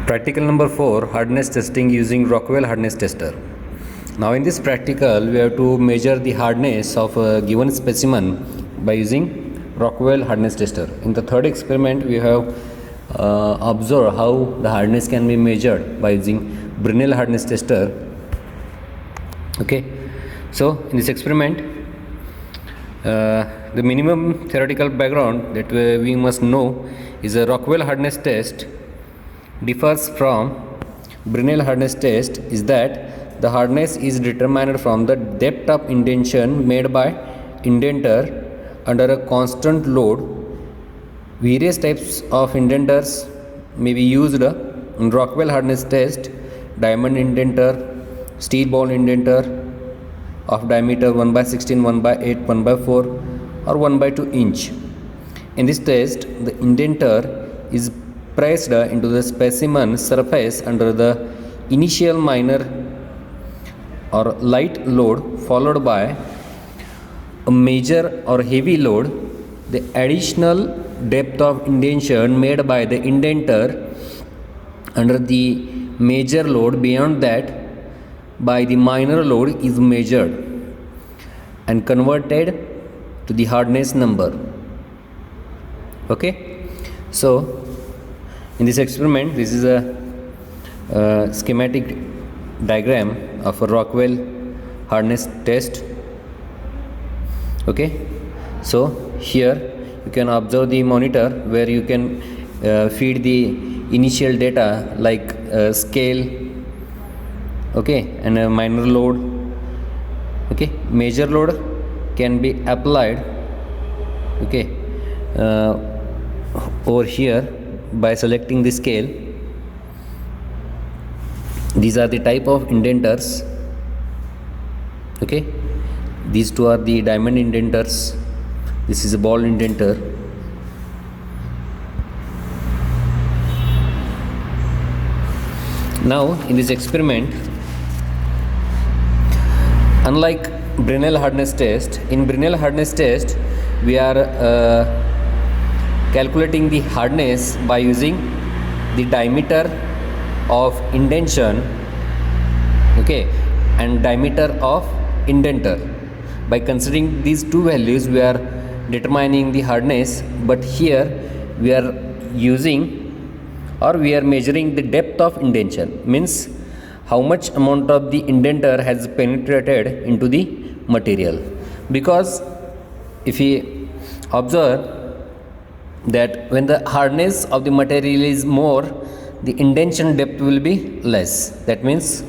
Practical number 4, hardness testing using Rockwell hardness tester. Now in this practical we have to measure the hardness of a given specimen by using Rockwell hardness tester. In the third experiment we have observed how the hardness can be measured by using Brinell hardness tester. Okay, so in this experiment the minimum theoretical background that we must know is a Rockwell hardness test differs from Brinell hardness test is that the hardness is determined from the depth of indentation made by indenter under a constant load. Various types of indenters may be used in Rockwell hardness test: diamond indenter, steel ball indenter of diameter 1/16, 1/8, 1/4 or 1/2 inch. In this test, the indenter is pressed into the specimen surface under the initial minor or light load followed by a major or heavy load. The additional depth of indentation made by the indenter under the major load beyond that by the minor load is measured and converted to the hardness number. Okay, so in this experiment, this is a schematic diagram of a Rockwell hardness test. Okay, so here you can observe the monitor where you can feed the initial data like scale, okay, and a minor load. Okay, major load can be applied, okay, over here by selecting the scale. These are the type of indenters. Okay, these two are the diamond indenters. This is a ball indenter. Now in this experiment, unlike Brinell hardness test, in Brinell hardness test we are calculating the hardness by using the diameter of indentation, okay, and diameter of indenter. By considering these two values we are determining the hardness, but here we are using or we are measuring the depth of indentation, means how much amount of the indenter has penetrated into the material. Because if we observe that when the hardness of the material is more, the indentation depth will be less. That means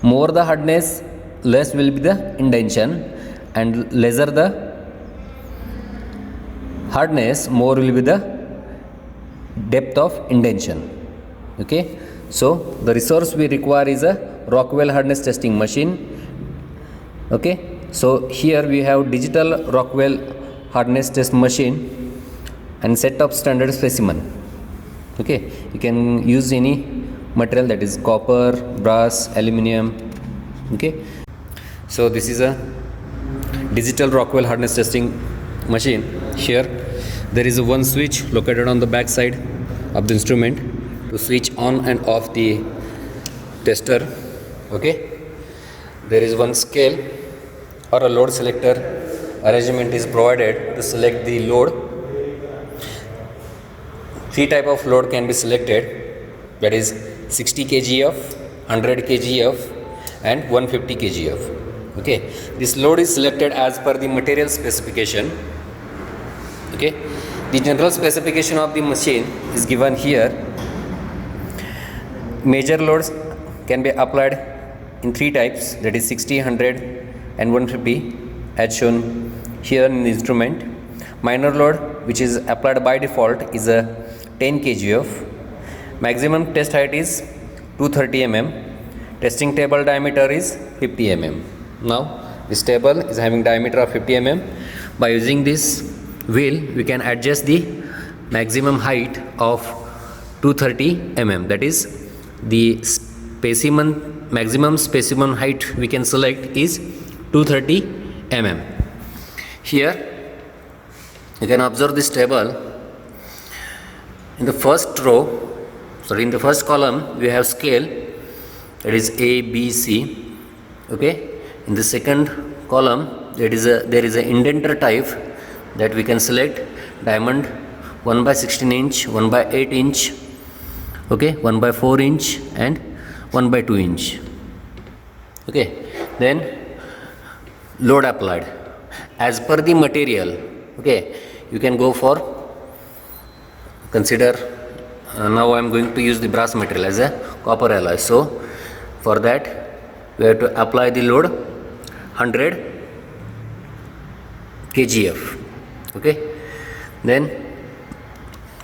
more the hardness, less will be the indentation, and lesser the hardness, more will be the depth of indentation. Okay, so the resource we require is a Rockwell hardness testing machine. Okay, so here we have digital Rockwell hardness test machine and set of standard specimen. Okay, you can use any material, that is copper, brass, aluminum. Okay, so this is a digital Rockwell hardness testing machine. Here there is a one switch located on the back side of the instrument to switch on and off the tester. Okay, there is one scale or a load selector arrangement is provided to select the load. Three type of load can be selected, that is 60 kgf, 100 kgf and 150 kgf. Okay, this load is selected as per the material specification. Okay, the general specification of the machine is given here. Major loads can be applied in three types, that is 60, 100 and 150 as shown here in the instrument. Minor load, which is applied by default, is a 10 kgf. Maximum test height is 230 mm. Testing table diameter is 50 mm. Now this table is having diameter of 50 mm. By using this wheel we can adjust the maximum height of 230 mm. That is the specimen, maximum specimen height we can select is 230 mm. Here you can observe this table. In the first row, So in the first column we have scale, that is A, B, C. Okay. In the second column there is a indenter type that we can select diamond 1 by 16 inch, 1 by 8 inch, okay, 1 by 4 inch and 1 by 2 inch. Okay. Then load applied as per the material. Okay, you can go for, consider now I am going to use the brass material as a copper alloy. So for that we have to apply the load 100 kgf. Okay, then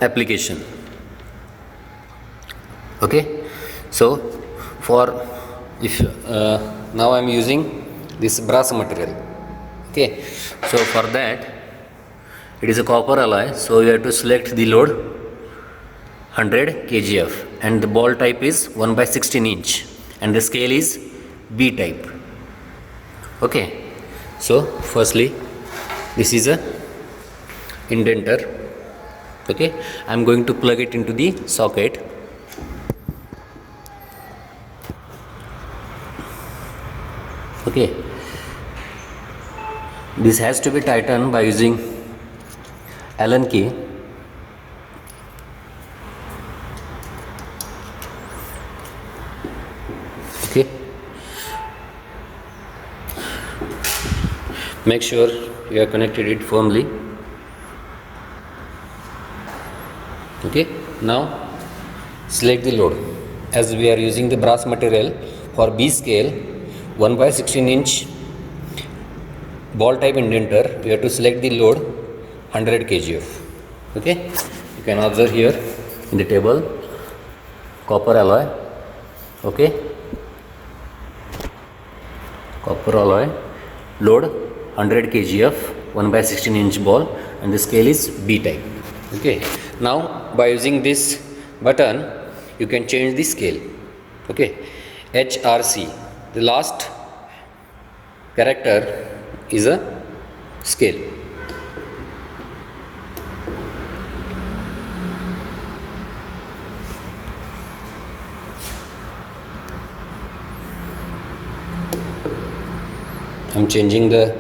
application. Okay, so for if now I am using this brass material. Okay, so for that it is a copper alloy, so you have to select the load 100 kgf and the ball type is 1 by 16 inch and the scale is B type. Okay, so firstly this is a indenter. Okay, I am going to plug it into the socket. Okay, this has to be tightened by using Allen key. Okay, make sure you have connected it firmly. Okay, now select the load. As we are using the brass material for B scale 1 by 16 inch ball type indenter, we have to select the load 100 kgf. Okay, you can observe here in the table copper alloy. Okay, copper alloy, load 100 kgf, 1 by 16 inch ball and the scale is B type. Okay, now by using this button you can change the scale. Okay, HRC, the last character is a scale. I am changing the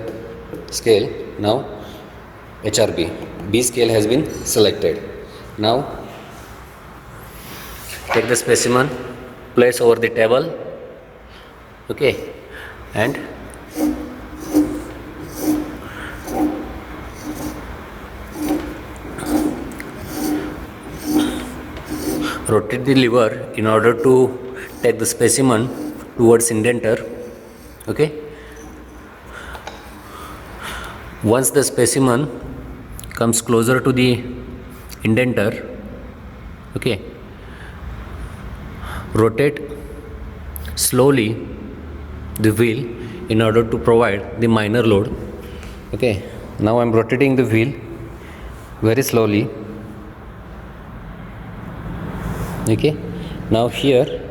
scale. Now HRB, B scale has been selected. Now take the specimen, place over the table. Okay, and rotate the lever in order to take the specimen towards indenter. Okay, once the specimen comes closer to the indenter, okay, rotate slowly the wheel in order to provide the minor load. Okay, now I am rotating the wheel very slowly. Okay, now here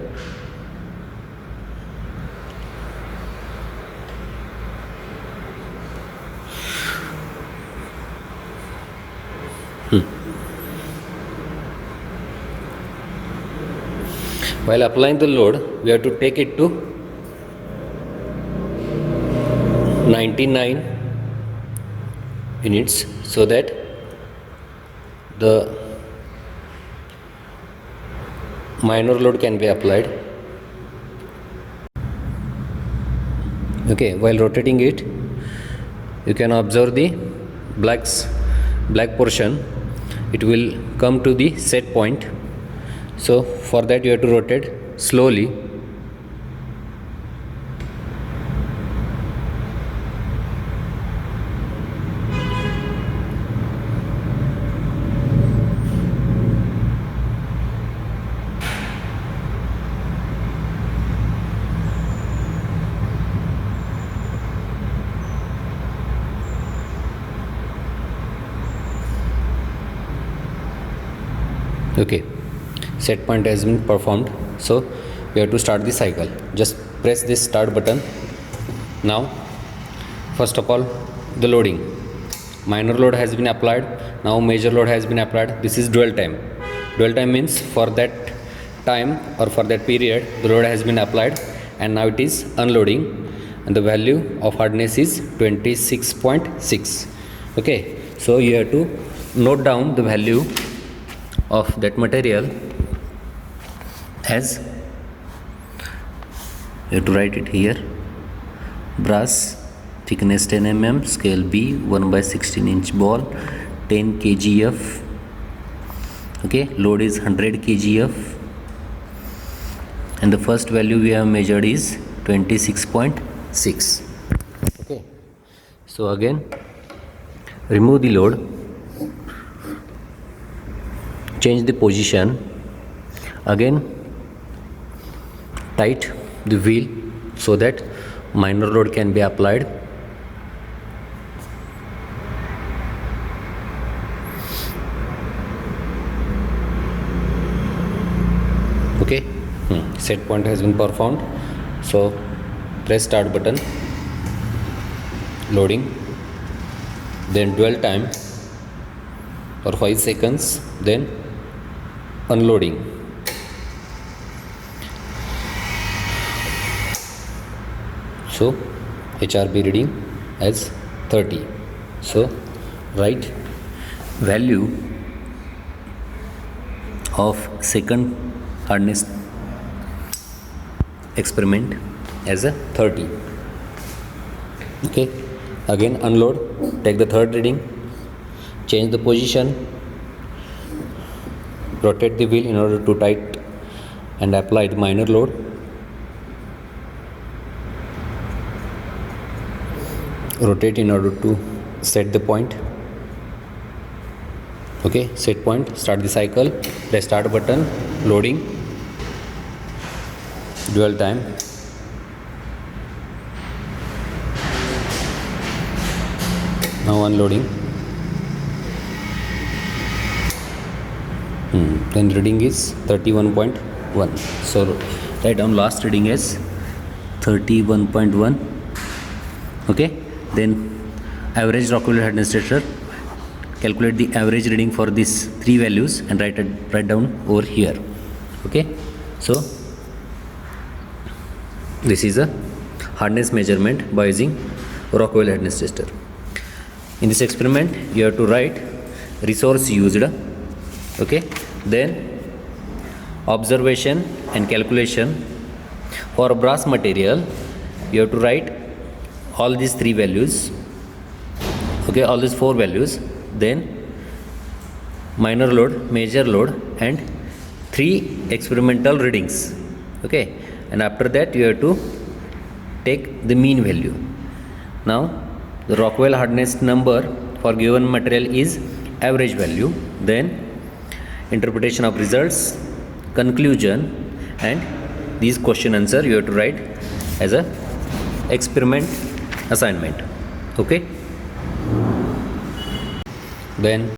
while applying the load we have to take it to 99 units so that the minor load can be applied. Okay, while rotating it you can observe the black portion, it will come to the set point. So for that you have to rotate slowly. Okay, set point has been performed, so we have to start the cycle. Just press this start button. Now first of all the loading, minor load has been applied, now major load has been applied. This is dwell time. Dwell time means for that time or for that period the load has been applied, and now it is unloading, and the value of hardness is 26.6. okay, so you have to note down the value of that material as, you have to write it here: brass, thickness 10 mm, scale B, 1/16 inch ball, 10 kgf. okay, load is 100 kgf, and the first value we have measured is 26.6. okay, so again remove the load, change the position, again tight the wheel so that minor load can be applied. okay, set point has been performed, so press start button, loading, then dwell time for 5 seconds, then unloading. So HRB reading as 30. So write value of second hardness experiment as a 30. okay, again unload, take the third reading, change the position, rotate the wheel in order to tight and apply the minor load. Rotate in order to set the point. okay, set point, start the cycle, press start button, loading, dwell time, now unloading, then reading is 31.1. so write down last reading as 31.1. okay, then average Rockwell hardness tester, calculate the average reading for these three values and write down over here. okay, so this is a hardness measurement by using Rockwell hardness tester. In this experiment you have to write resource used, okay, then observation and calculation. For brass material you have to write all these three values, okay, all these four values, then minor load, major load, and 3 experimental readings. okay, and after that you have to take the mean value. Now the Rockwell hardness number for given material is average value, then interpretation of results, conclusion, and these question answer you have to write as a experiment assignment. okay, then